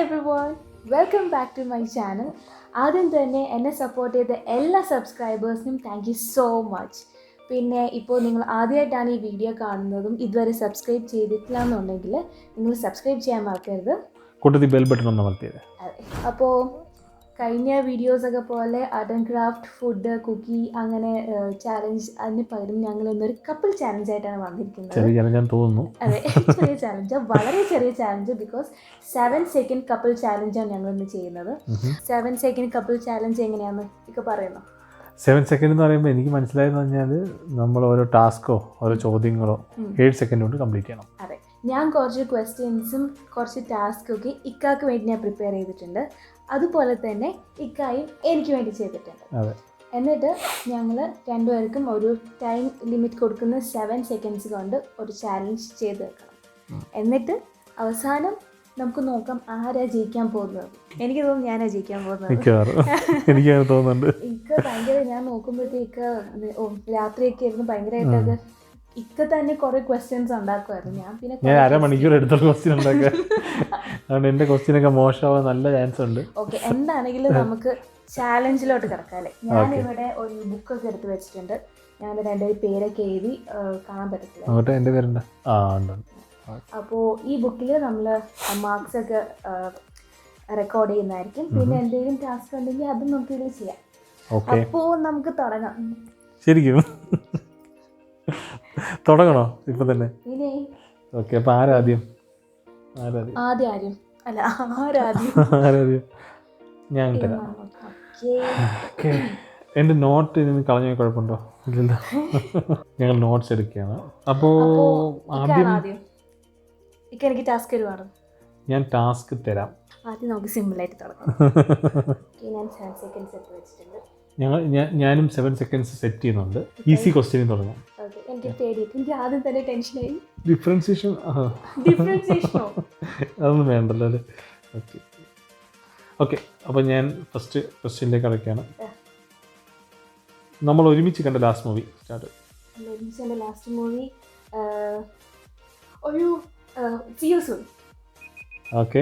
everyone, welcome back to my channel. ആദ്യം തന്നെ എന്നെ സപ്പോർട്ട് ചെയ്ത എല്ലാ സബ്സ്ക്രൈബേഴ്സിനും താങ്ക് യു സോ മച്ച്. പിന്നെ ഇപ്പോൾ നിങ്ങൾ ആദ്യമായിട്ടാണ് ഈ വീഡിയോ കാണുന്നതും ഇതുവരെ സബ്സ്ക്രൈബ് ചെയ്തിട്ടില്ല എന്നുണ്ടെങ്കിൽ നിങ്ങൾ സബ്സ്ക്രൈബ് ചെയ്യാൻ മറക്കരുത്. കൂട്ടത്തിൽ ബെൽ ബട്ടൺ ഒന്ന് അമർത്തിയത്. അതെ, അപ്പോൾ കഴിഞ്ഞ വീഡിയോസൊക്കെ പോലെ art and craft, food, cookie അങ്ങനെ ചാലഞ്ച്, അതിന് പകരം ഞങ്ങൾ ഇന്നൊരു കപ്പിൾ ചാലഞ്ചായിട്ടാണ് വന്നിരിക്കുന്നത്. ചെറിയ ചലഞ്ചാന്ന് തോന്നുന്നു. അതെ, ചെറിയ ചാലഞ്ച്, വളരെ ചെറിയ ചാലഞ്ച്. ബിക്കോസ് 7 സെക്കൻഡ് കപ്പിൾ ചാലഞ്ചാണ് ഞങ്ങൾ ഇന്ന് ചെയ്യുന്നത്. 7 സെക്കൻഡ് കപ്പിൾ ചാലഞ്ച് എങ്ങനെയാണെന്ന് ഒക്കെ പറയുന്നു. 7 സെക്കൻഡ് എന്ന് പറയുമ്പോൾ എനിക്ക് മനസ്സിലായെന്ന് പറഞ്ഞാൽ നമ്മൾ ഓരോ ടാസ്കോ ഓരോ ചോദ്യങ്ങളോ 7 സെക്കൻഡ് കൊണ്ട് കംപ്ലീറ്റ് ചെയ്യണം. അതെ, ഞാൻ കുറച്ച് ക്വസ്റ്റ്യൻസും കുറച്ച് ടാസ്കൊക്കെ ഇക്കാക്ക് വേണ്ടി ഞാൻ പ്രിപ്പയർ ചെയ്തിട്ടുണ്ട്. അതുപോലെ തന്നെ ഇക്കായും എനിക്ക് വേണ്ടി ചെയ്തിട്ടുണ്ട്. അതെ, എന്നിട്ട് ഞങ്ങൾ രണ്ടുപേർക്കും ഒരു ടൈം ലിമിറ്റ് കൊടുക്കുന്ന 7 സെക്കൻഡ്സ് കൊണ്ട് ഒരു ചാലഞ്ച് ചെയ്ത് വെക്കണം. എന്നിട്ട് അവസാനം നമുക്ക് നോക്കാം ആരാ ജയിക്കാൻ പോകുന്നത്. എനിക്ക് തോന്നുന്നു ഞാനാ ജയിക്കാൻ പോകുന്നത്. എനിക്ക് തോന്നുന്നുണ്ട്. ഇക്ക ഭയങ്കര, ഞാൻ നോക്കുമ്പോഴത്തേക്ക് രാത്രിയൊക്കെ ആയിരുന്നു ഭയങ്കരമായിട്ടൊക്കെ ഇക്ക തന്നെ കുറെ ക്വസ്റ്റ്യൻസ് ഉണ്ടാക്കുമായിരുന്നു. ഞാൻ അരമണിക്കൂർ എടുത്തുള്ള ക്വസ്റ്റ്യൻ ഉണ്ടാക്കാൻ, അതുകൊണ്ട് എൻ്റെ ക്വസ്റ്റ്യനൊക്കെ മോശമാവാൻ നല്ല ചാൻസ് ഉണ്ട്. ഓക്കെ, എന്താണെങ്കിലും നമുക്ക് ചാലഞ്ചിലോട്ട് കിടക്കാല്ലേ. ഞാനിവിടെ ഒരു ബുക്കൊക്കെ എടുത്ത് വെച്ചിട്ടുണ്ട്. ഞാൻ രണ്ടുപേരും പേരൊക്കെ എഴുതി കാണാൻ പറ്റത്തില്ല. അങ്ങോട്ട് എൻ്റെ പേരുണ്ട്. ആ ഉണ്ട്. അപ്പോൾ ഈ ബുക്കിൽ നമ്മൾ മാർക്സ് ഒക്കെ റെക്കോർഡ് ചെയ്യുന്നതായിരിക്കും. പിന്നെ എന്തെങ്കിലും ടാസ്ക് ഉണ്ടെങ്കിൽ അതും നമുക്ക് ഇതിൽ ചെയ്യാം. അപ്പോൾ നമുക്ക് തുടങ്ങാം. ശരിക്കും തുടങ്ങണോ ഇപ്പൊ തന്നെ? ഇനി ഓക്കെ, അപ്പൊ ആരാദ്യം? ആദ്യം അല്ല, ആരാദ്യം? ഞാൻ തരാം. എൻ്റെ നോട്ട് നിന്ന് കളഞ്ഞ കുഴപ്പമുണ്ടോ? ഇല്ലല്ലോ. ഞങ്ങൾ നോട്ട്സ് എടുക്കുകയാണ്. അപ്പോൾ ആദ്യം എനിക്ക് ടാസ്ക് തരുവാണ്. ഞാൻ ടാസ്ക് തരാം. ആദ്യം നമുക്ക് സിമ്പിളായിട്ട് തുടങ്ങാം. ഞാൻ 7 സെക്കൻഡ്സ് എടുത്ത് വെച്ചിട്ടുണ്ട്. ഞാനും 7 സെക്കൻഡ്സ് സെറ്റ് ചെയ്യുന്നുണ്ട്. ഈസി ക്വസ്റ്റ്യൻ തുടങ്ങാം. എനിക്ക് പേടിയിട്ട് എനിക്ക് ആദ്യം തന്നെ ടെൻഷനായി. ഡിഫറൻസിയേഷനോ അതൊന്നും വേണ്ടല്ലോ അല്ലേ? ഓക്കെ ഓക്കെ, അപ്പോൾ ഞാൻ ഫസ്റ്റ് ക്വസ്റ്റ്യനിലേക്ക് അടയ്ക്കുകയാണ്. നമ്മൾ ഒരുമിച്ച് കണ്ട ലാസ്റ്റ് മൂവി സ്റ്റാർട്ട്. ഒരുമിച്ച് കണ്ട ലാസ്റ്റ് മൂവി ഒരു See you soon. ഓക്കെ,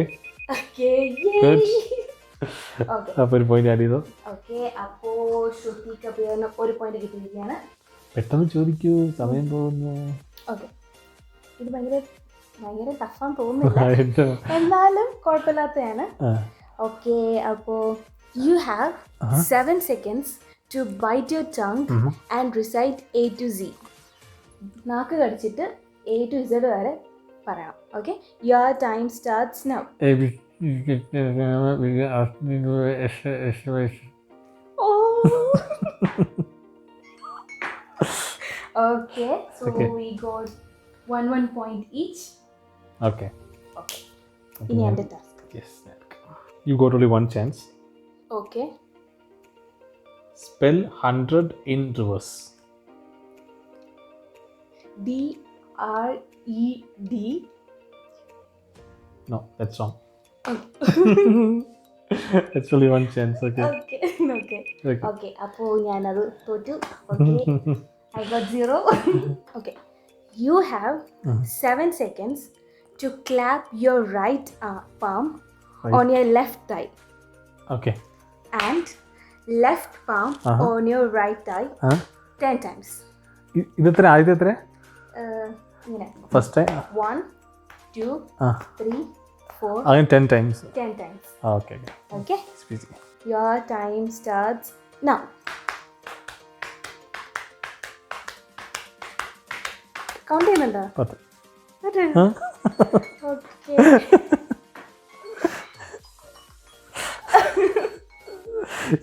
അപ്പോൾ ഒരു പോയിന്റ് ആഡ് ചെയ്തോ. ഓക്കെ, അപ്പോൾ ശ്രുതി കപൂറിന് ഒരു പോയിന്റ് കിട്ടിയിരിക്കുകയാണ്. പെട്ടെന്ന് ചോദിക്കൂ, സമയം പോകുന്നു. ഓക്കെ, ഇത് ഭയങ്കര ടഫാന്ന് തോന്നുന്നില്ല, എന്നാലും കുഴപ്പമില്ലാത്തതാണ്. ഓക്കെ, അപ്പോൾ you have 7 seconds to bite your tongue and recite A to Z. നാക്ക് കടിച്ചിട്ട് A to Z വരെ പറയണം. Okay, your time starts now. Okay, so we got 1 point each. Okay. Ini anda task. Yes. You got only one chance. Okay. Spell 100 in reverse. DRED. No, that's wrong. Okay. It's only one chance. Okay. Okay. Appo njanadu thotu. Okay. I got 0. Okay. You have 7 seconds to clap your right palm on your left thigh. Okay. And left palm on your right thigh 10 times. ഇതെത്ര? ആദ്യത്തെ എത്ര? ഇങ്ങനെ. First time 1 2 3 4. Again 10 times. 10 times. Okay. Okay. Speedy. Your time starts now. Count ചെയ്യുന്നുണ്ടോ? 10. Okay.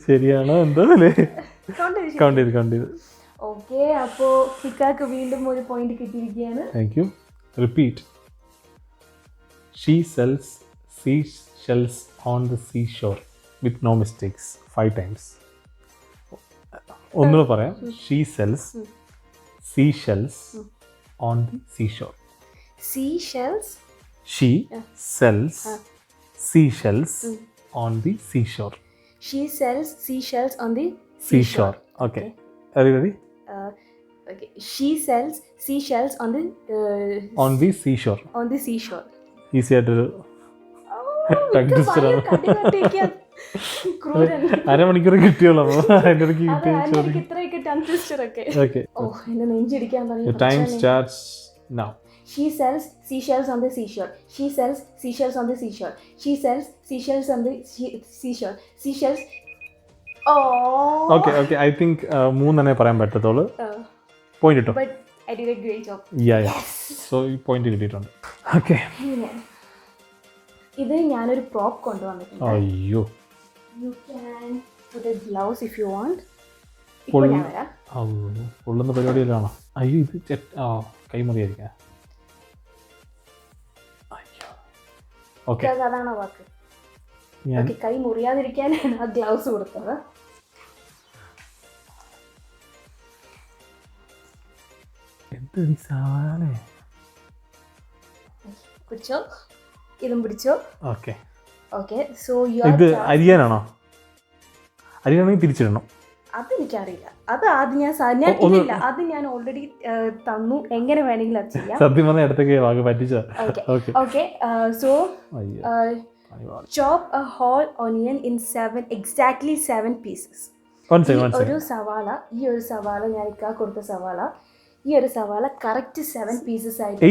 ശരിയാണോ എന്തോ അല്ലേ? Count ചെയ്ത്. Okay, അപ്പോൾ ഇക്കാക്ക് വീണ്ടും ഒരു പോയിന്റ് കിട്ടിയിരിക്കുകയാണ്. Thank you. Repeat. She sells seashells on the seashore with no mistakes 5 times. ഒന്നുകൂടെ പറയാം. She sells seashells on the seashore. Seashells? She sells seashells on the seashore. She sells seashells on the seashore. Okay. Are you ready? Okay. She sells seashells on the seashore. On the seashore. Easy ആയിട്ടൊരു tongue twister ആണ്. ക്രൂരൻ. അരമണിക്കൂർ കിട്ടിയോളൂ. അതിന്റെ ഇടയ്ക്ക് അതെ, എനിക്ക് ഇത്രയൊക്കെ tongue twister ഒക്കെ. Okay, ഓ, എന്റെ നെഞ്ചിടിക്കാൻ പറയും. Time starts now. She sells seashells on the seashore. She sells seashells on the seashore. She sells seashells on the seashore. Seashells. Oh. Okay okay, I think 3 തന്നെ പറയാൻ പറ്റത്തുള്ളൂ. പോയിന്റ് കിട്ടും. But I did a great job. So ഈ point കിട്ടിയിട്ടുണ്ട്. Okay, ഇത് ഞാനൊരു prop കൊണ്ടുവന്നിട്ടുണ്ട്. അയ്യോ, You can put a gloves if you want. ഇപ്പോൾ ഞാൻ വരാം. പൊള്ളുന്ന പരിപാടിയിലാണോ? അയ്യോ, ഇത് കൈമുറിയായിരിക്കാം. അയ്യോ, ഓക്കെ, അതാണ് വാക്ക്. ഓക്കെ, കൈ മുറിയാതിരിക്കാനാണ് ആ ഗ്ലൗസ് കൊടുത്തത്. പിടിച്ചോ, ഇതും പിടിച്ചോ. ഓക്കെ ഓക്കെ, സോ ഇത് അരിയാനാണോ? അരിയാണെങ്കിൽ തിരിച്ചിടണം. അതെനിക്കറിയില്ല. അത് ആദ്യം ഞാൻ അത് ഞാൻ ഓൾറെഡി തന്നു. എങ്ങനെ വേണമെങ്കിലും അത് ചെയ്യാം. സത്യം പറഞ്ഞ ഇടത്തേക്ക് വാക്ക് പറ്റിച്ച. Okay, so chop a whole onion in 7 pieces. ഒരു സവാള, ഈ ഒരു സവാള ഞാൻ കൊടുത്ത സവാള, ഈ ഒരു സവാള കറക്റ്റ് 7 pieces ആയിട്ട്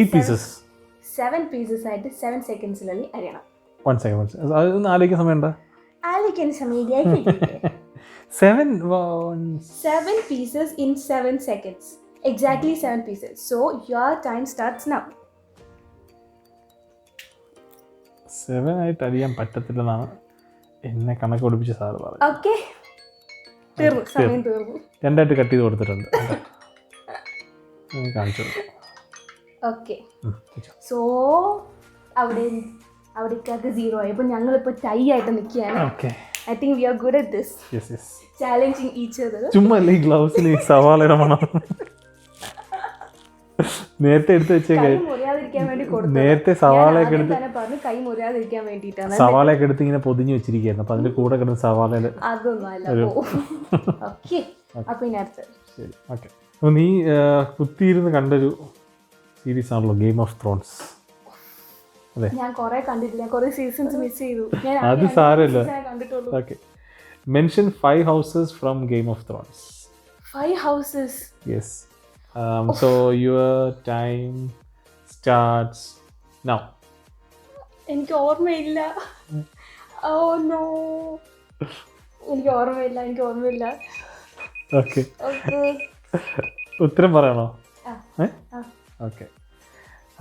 7 pieces ആയിട്ട് 7 സെക്കൻഡ്സിനുള്ളിൽ അരിയണം. 1 second. അതൊന്ന് ആലോചിക്കാൻ സമയമുണ്ടോ? ആലോചിക്കാൻ സമയം. 7 pieces in 7 seconds. Exactly 7 pieces. So your time starts now. 7 ആയിട്ട് അറിയാൻ പറ്റത്തില്ലെന്നാണ് എന്നെ കണക്ക് പഠിപ്പിച്ച സാറ് പറഞ്ഞത്. ഓക്കെ, തീർന്നു, സമയം തീർന്നു. 2 ആയിട്ട് കട്ട് ചെയ്ത് കൊടുത്തിട്ടുണ്ട്. കാണിച്ചു. ഓക്കെ, സോ അവിടേക്കൊക്കെ 0 ആയി. അപ്പോൾ ഞങ്ങളിപ്പോൾ ടൈ ആയിട്ട് നിൽക്കുകയാണ്. Okay, I think we are good at this. Yes. Challenging each other. ചുമ്മാ ഈ ഗ്ലൗസിൽ ഈ സവാളയുടെ മണം നേരത്തെ എടുത്ത് വെച്ചേക്കെ. നേരത്തെ സവാളയൊക്കെ എടുത്ത് കൈ മുറിയാതിരിക്കാൻ വേണ്ടിയിട്ടാണ് സവാളയൊക്കെ എടുത്ത് ഇങ്ങനെ പൊതിഞ്ഞ് വെച്ചിരിക്കുകയായിരുന്നു. അപ്പൊ അതിന്റെ കൂടെ കിടന്ന് സവാളയില് അതൊന്നും അല്ല. ഓക്കെ, അപ്പൊ ഇനി അടുത്ത്. ശരി, ഓക്കെ. അപ്പൊ നീ കുത്തിയിരുന്ന് കണ്ടൊരു സീരീസ് ആണല്ലോ ഗെയിം ഓഫ് ത്രോൺസ്. അതെ, ഞാൻ കുറെ കണ്ടിട്ടില്ല, കുറെ സീസൺസ് മിസ് ചെയ്തു. അത് സാരമില്ല. Okay, mention 5 houses from Game of Thrones. 5 houses? Yes. So your time starts now. എനിക്ക് ഓർമ്മയില്ല. ഓ നോ, എനിക്ക് ഓർമ്മയില്ല. ഓക്കെ, ഉത്തരം പറയണോ? ഓക്കെ,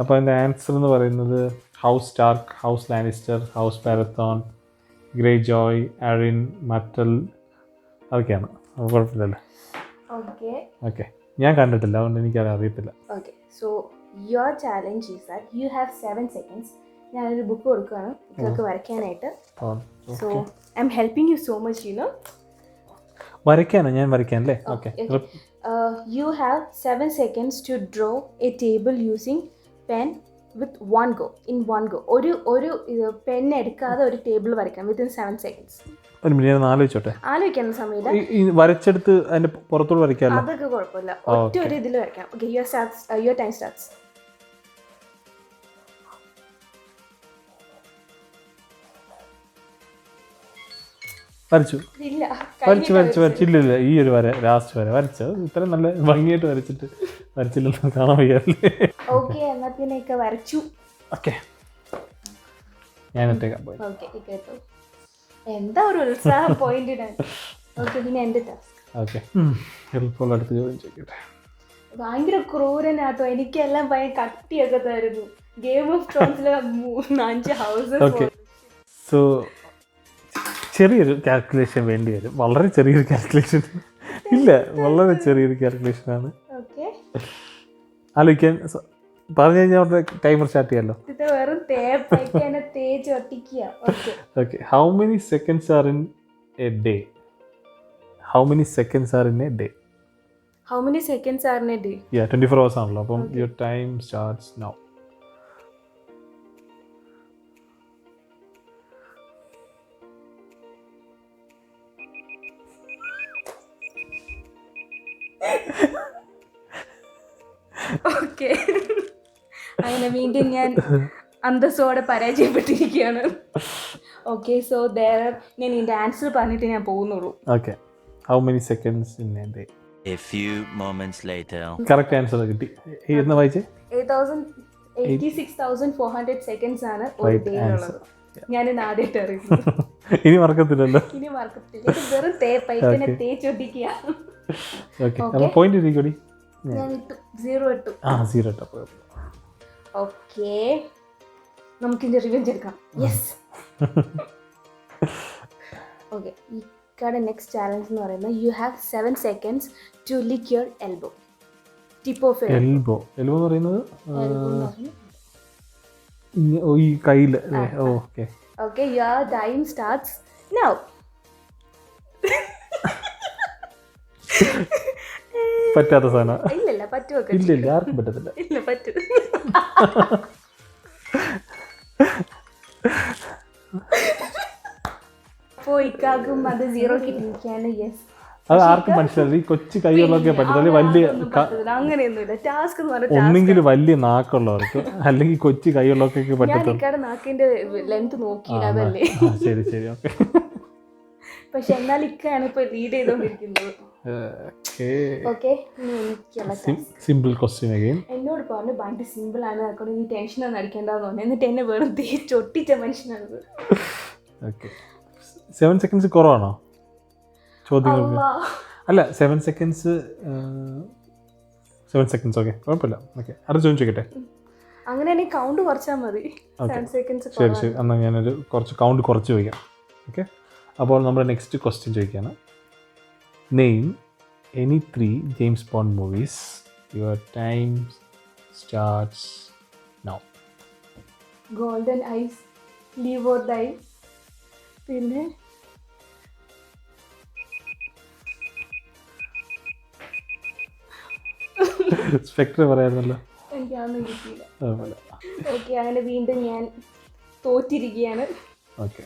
അപ്പോൾ അതിൻ്റെ ആൻസർ എന്ന് പറയുന്നത് house Stark, house Lannister, house Baratheon, Greyjoy, Arryn, Martell, അതൊക്കെയാണ്. അപ്പോൾ കുഴപ്പമില്ലല്ലോ. ഓക്കെ, ഞാൻ കണ്ടിട്ടില്ല, അതുകൊണ്ട് എനിക്കത് അറിയത്തില്ല. Okay, so your challenge is that you have 7 seconds. ഞാനൊരു ബുക്ക് കൊടുക്കുകയാണ് നിങ്ങൾക്ക് വരയ്ക്കാനായിട്ട്. So I am helping you so much. വരയ്ക്കാനോ? ഞാൻ വരയ്ക്കാൻ അല്ലേ? Okay. You have 7 seconds to draw a table using pen with one go. In one go. ഒരു pen എടുക്കാതെ ഒരു ടേബിൾ വരയ്ക്കണം within 7 seconds. ഒരു മിനിറ്റ് ഞാൻ ആലോചിച്ചോട്ടെ. ആലോചിക്കാൻ സമയമില്ല. ഈ വരച്ചെടുത്ത് അതിന്റെ പുറത്തോട്ട് വരയ്ക്കാമല്ലോ. അതൊക്കെ കുഴപ്പമില്ല. ഒറ്റ ഒരു ഇതിൽ വരയ്ക്കാം. Okay, your time starts. വരച്ചില്ല. ഈ ഒരു വര ലാസ്റ്റ് വരെ വരച്ചത് ഇത്ര നല്ല ഭംഗിയായിട്ട് വരച്ചില്ലെന്ന് കാണാൻ വയ്യല്ലേ? ഓക്കെ, എന്നാ പിന്നെ വരച്ചു. ഓക്കെ, ഞാൻ എന്താ ഒരു ഉത്സാഹം പോയിന്റ് ഇടാൻ. ഓക്കെ, പിന്നെ എന്റെ ടാസ്ക്. ഓക്കെ, എളുപ്പമുള്ള അടുത്ത ചോദ്യം ചോദിക്കട്ടെ. ഭയങ്കര ക്രൂരനാട്ടോ. എനിക്കെല്ലാം ഭയങ്കര കട്ടിയൊക്കെ തരുന്നു. ഗെയിം ഓഫ് ത്രോൺസിലെ 5 houses. ഓക്കെ, സോ ചെറിയൊരു കാൽക്കുലേഷൻ വേണ്ടി വരും. വളരെ ചെറിയൊരു കാൽക്കുലേഷൻ ഇല്ല, വളരെ ചെറിയൊരു കാൽക്കുലേഷനാണ്. ആലോചിക്കാൻ പറഞ്ഞു കഴിഞ്ഞാൽ അവിടെ ടൈമർ സ്റ്റാർട്ട് ചെയ്യാമല്ലോ. Okay, how many seconds are in A day? How many seconds are in A day? How many seconds are in a day? Yeah, 24 hours ആണല്ലോ. അപ്പം your time starts now. Okay, അങ്ങനെ വീണ്ടും ഞാൻ അന്തസ്സോടെ പരാജയപ്പെട്ടിരിക്കുകയാണ്. Okay so ഞാൻ ഇതിന്റെ answer പറഞ്ഞിട്ട് ഞാൻ പോകുന്നുള്ളൂ. Okay, how many seconds in A day? A few moments later. Correct answer കിട്ടി. എന്ന് വായിച്ചേ? 86,400 സെക്കൻഡ്സ് ആണ് ഒരു ഡേ ഉള്ളത്. ഞാൻ ആദ്യമായിട്ട് അറിയുന്നു. ഇനി മറക്കത്തില്ലല്ലോ. ഇനി മറക്കത്തില്ല. ഇത് വെറും തേപ്പൈപ്പിനെ തേച്ചൊട്ടിക്കുക. ഓക്കെ, അപ്പോൾ പോയിന്റ് ഇരിക്കൂടി. ഞാൻ 0 ഇട്ടു. 0 ഇട്ടപ്പോൾ. ഓക്കെ, നമുക്കിതിന്റെ റിവെഞ്ച് എടുക്കാം. യെസ്. ഓക്കെ, ഇക്കാടെ നെക്സ്റ്റ് ചാലഞ്ച് എന്ന് പറയുന്നത് you have 7 seconds to lick your elbow. Tip of elbow എന്ന് പറയുന്നത് ഈ കയ്യിൽ. Okay okay, your time starts now. പറ്റാത്ത സാധനം. ഇല്ല പറ്റുമോ? ഇല്ല, ആർക്കും പറ്റത്തില്ല. ഇല്ല പറ്റും. അപ്പോൾ ഇക്കാക്കും അത് 0 കിട്ടിയിരിക്കുകയാണ്. യെസ്, അത് ആർക്കും മനസ്സിലാവില്ല. ഈ കൊച്ചു കൈകളൊക്കെ പറ്റത്തില്ല. വലിയ അങ്ങനെയൊന്നുമില്ല. ടാസ്ക് എന്ന് പറഞ്ഞാൽ ഒന്നെങ്കിൽ വലിയ നാക്കുള്ളവർക്ക് അല്ലെങ്കിൽ കൊച്ചു കൈയുള്ളവർക്കൊക്കെ പറ്റത്തുള്ളൂ. ഇക്കാടെ നാക്കിന്റെ ലെങ്ത് നോക്കിയില്ല, അതല്ലേ? ശരി ശരി, ഓക്കെ. പക്ഷെ എന്നാൽ ഇക്കാണ് ഇപ്പൊ ലീഡ് ചെയ്തോണ്ടിരിക്കുന്നത്. Simple question again. എന്നോട് പറഞ്ഞു ഭയങ്കര സിമ്പിൾ ആണ്, അതുകൊണ്ട് നീ ടെൻഷൻ ഒന്നും അടിക്കേണ്ടെന്ന് പറഞ്ഞു. എന്നിട്ട് എന്നെ വെറുതെ ചൊട്ടിച്ച മനുഷ്യനാണത്. ഓക്കെ, 7 seconds കുറവാണോ ചോദ്യങ്ങൾക്ക്? അല്ല, 7 seconds. 7 seconds, ഓക്കെ, കുഴപ്പമില്ല. ഓക്കെ, അടുത്ത ചോദ്യം ചോദിക്കട്ടെ? അങ്ങനെ കൗണ്ട് കുറച്ചാൽ മതി. 7 seconds. ശരി ശരി, എന്നാൽ ഞാനൊരു കുറച്ച് കൗണ്ട് കുറച്ച് ചോദിക്കാം. ഓക്കെ, അപ്പോൾ നമ്മുടെ നെക്സ്റ്റ് ക്വസ്റ്റ്യൻ ചോദിക്കുകയാണ്. Name any 3 James Bond movies. Your time starts now. Golden eyes, leave or die, പിന്നെ സ്പെക്ടർ പറയായിരുന്നല്ലോ. എനിക്കതൊന്നും കിട്ടിയില്ല. ഓക്കെ, അങ്ങനെ വീണ്ടും ഞാൻ തോറ്റിരിക്കുകയാണ്. ഓക്കെ,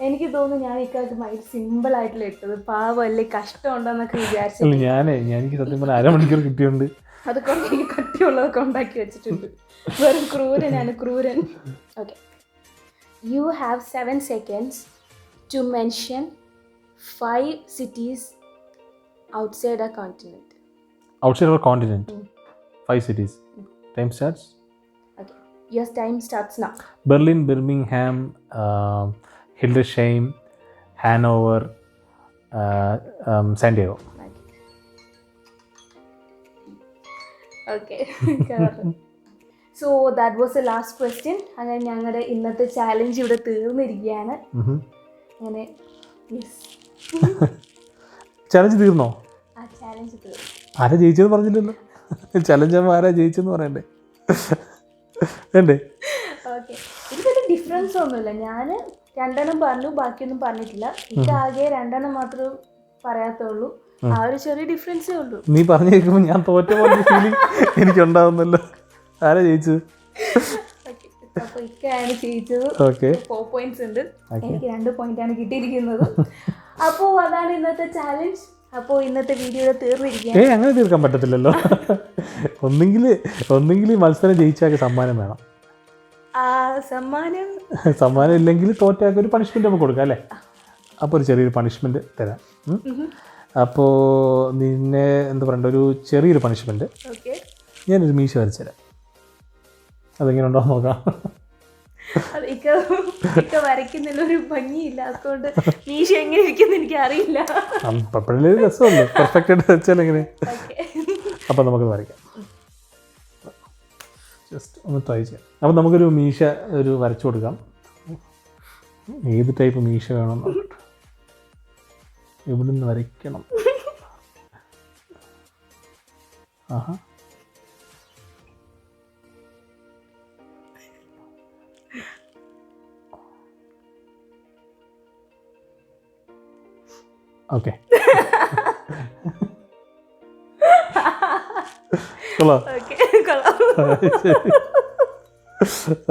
എനിക്ക് തോന്നുന്നു ഞാൻ ഇക്കാലത്ത് ഭയങ്കര സിമ്പിൾ ആയിട്ടുള്ള ഇട്ടത്. പാവല്ലേ, കഷ്ടം ഉണ്ടോന്നൊക്കെ വിചാരിച്ചു. എനിക്ക് സത്യം പറഞ്ഞാൽ അരമണിക്കൂർ കിട്ടിയുണ്ട്. അതുകൊണ്ട് എനിക്ക് കട്ടിയുള്ളതൊക്കെ ഉണ്ടാക്കി വെച്ചിട്ടുണ്ട്. വെറും ക്രൂരനാണ്, ക്രൂരൻ. Okay, you have 7 seconds to mention 5 cities outside a continent. Outside our continent. 5 cities. Time starts? Okay, your time starts now. Berlin, Birmingham, Hildesheim, Hanover, San Diego. Okay. So that was the last question. അങ്ങനെ ഞങ്ങളുടെ ഇന്നത്തെ challenge ഇവിടെ തീർന്നിരിക്കുകയാണ്. അങ്ങനെ challenge തീർന്നോ? ആ challenge തീർന്നു. ആരാ ജയിച്ചത് പറഞ്ഞില്ലല്ലോ. ചലഞ്ച് ആകുമ്പോൾ ആരാ ജയിച്ചെന്ന് പറയണ്ടേ? വേണ്ടേ? ഓക്കെ, ഇതിൽ ഡിഫറൻസ് ഒന്നുമില്ല. ഞാൻ 2 പറഞ്ഞു, ബാക്കിയൊന്നും പറഞ്ഞിട്ടില്ല. ഇതാകെ 2 മാത്രമേ പറയാത്തുള്ളൂ. ആ ഒരു ചെറിയ ഡിഫറൻസേ ഉള്ളൂ. നീ പറഞ്ഞു കേൾക്കുമ്പോൾ ഞാൻ തോറ്റ പോലെ ഫീലിംഗ് എനിക്കുണ്ടാവുന്നല്ലോ. ആരാ ജയിച്ചത്? അപ്പോൾ ഇക്കയാണ് ജയിച്ചത്. 4 points ഉണ്ട്. എനിക്ക് 2 point ആണ് കിട്ടിയിരിക്കുന്നത്. അപ്പോൾ അതാണ് ഇന്നത്തെ ചാലഞ്ച്. അപ്പോൾ ഇന്നത്തെ വീഡിയോ തീർന്നിരിക്കുകയാണ്. അങ്ങനെ തീർക്കാൻ പറ്റത്തില്ലല്ലോ. ഒന്നെങ്കിൽ മത്സരം ജയിച്ചാൽ സമ്മാനം വേണം. സമ്മാനം ഇല്ലെങ്കിൽ തോറ്റാൽ ഒരു പണിഷ്മെന്റ് നമുക്ക് കൊടുക്കാം അല്ലേ? അപ്പോൾ ഒരു ചെറിയൊരു പണിഷ്മെന്റ് തരാം. അപ്പോൾ നിന്നെ എന്താ പറയണ്ട, ഒരു ചെറിയൊരു പണിഷ്മെന്റ്. ഞാനൊരു മീശ വരച്ചു തരാം. അതെങ്ങനെ ഉണ്ടോ നോക്കാം. വരയ്ക്കുന്നതിൽ ഒരു ഭംഗിയില്ല, അതുകൊണ്ട് മീശ എങ്ങനെ ഇരിക്കുന്നു എനിക്ക് അറിയില്ല. അപ്പോഴേ രസമല്ലേ, പെർഫെക്റ്റ് ആയിട്ട് വരച്ചാൽ എങ്ങനെ. അപ്പം നമുക്കത് വരയ്ക്കാം. ജസ്റ്റ് ഒന്ന് ട്രൈ ചെയ്യാം. അപ്പം നമുക്കൊരു മീശ വരച്ചു കൊടുക്കാം. ഏത് ടൈപ്പ് മീശ വേണം നോക്കട്ടെ. എവിടെ നിന്ന് വരയ്ക്കണം? ആഹാ, ഓക്കെ. കൊള്ളാം.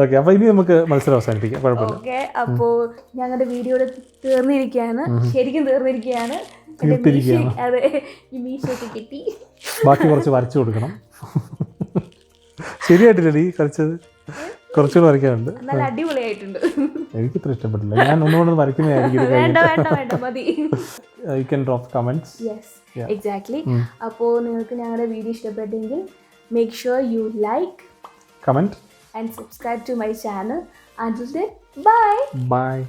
ഓക്കെ, അപ്പൊ ഇനി നമുക്ക് മത്സരം അവസാനിപ്പിക്കാം. കുഴപ്പമില്ല. ഓക്കെ, അപ്പോ ഞങ്ങളുടെ വീഡിയോ തീർന്നിരിക്കുകയാണ്. ശരിക്കും തീർന്നിരിക്കുകയാണ്. അതെ, ഈ മീശയൊക്കെ കിട്ടി. ബാക്കി കുറച്ച് വരച്ചു കൊടുക്കണം. ശരിയായിട്ടില്ലേ നീ കളിച്ചത്? കുറച്ചുകൂടെ വരയ്ക്കാനുണ്ട്. നല്ല അടിപൊളിയായിട്ടുണ്ട്. എനിക്ക് ഇത്ര ഇഷ്ടപ്പെട്ടില്ല. ഞാൻ ഒന്നുകൊണ്ട് വരയ്ക്കുന്നതായിരിക്കും. വേണ്ട മതി. You can drop comments. Yes, exactly. അപ്പോൾ നിങ്ങൾക്ക് ഞങ്ങളുടെ വീഡിയോ ഇഷ്ടപ്പെട്ടെങ്കിൽ make sure you like, comment and subscribe to my channel. Until then, bye. Bye.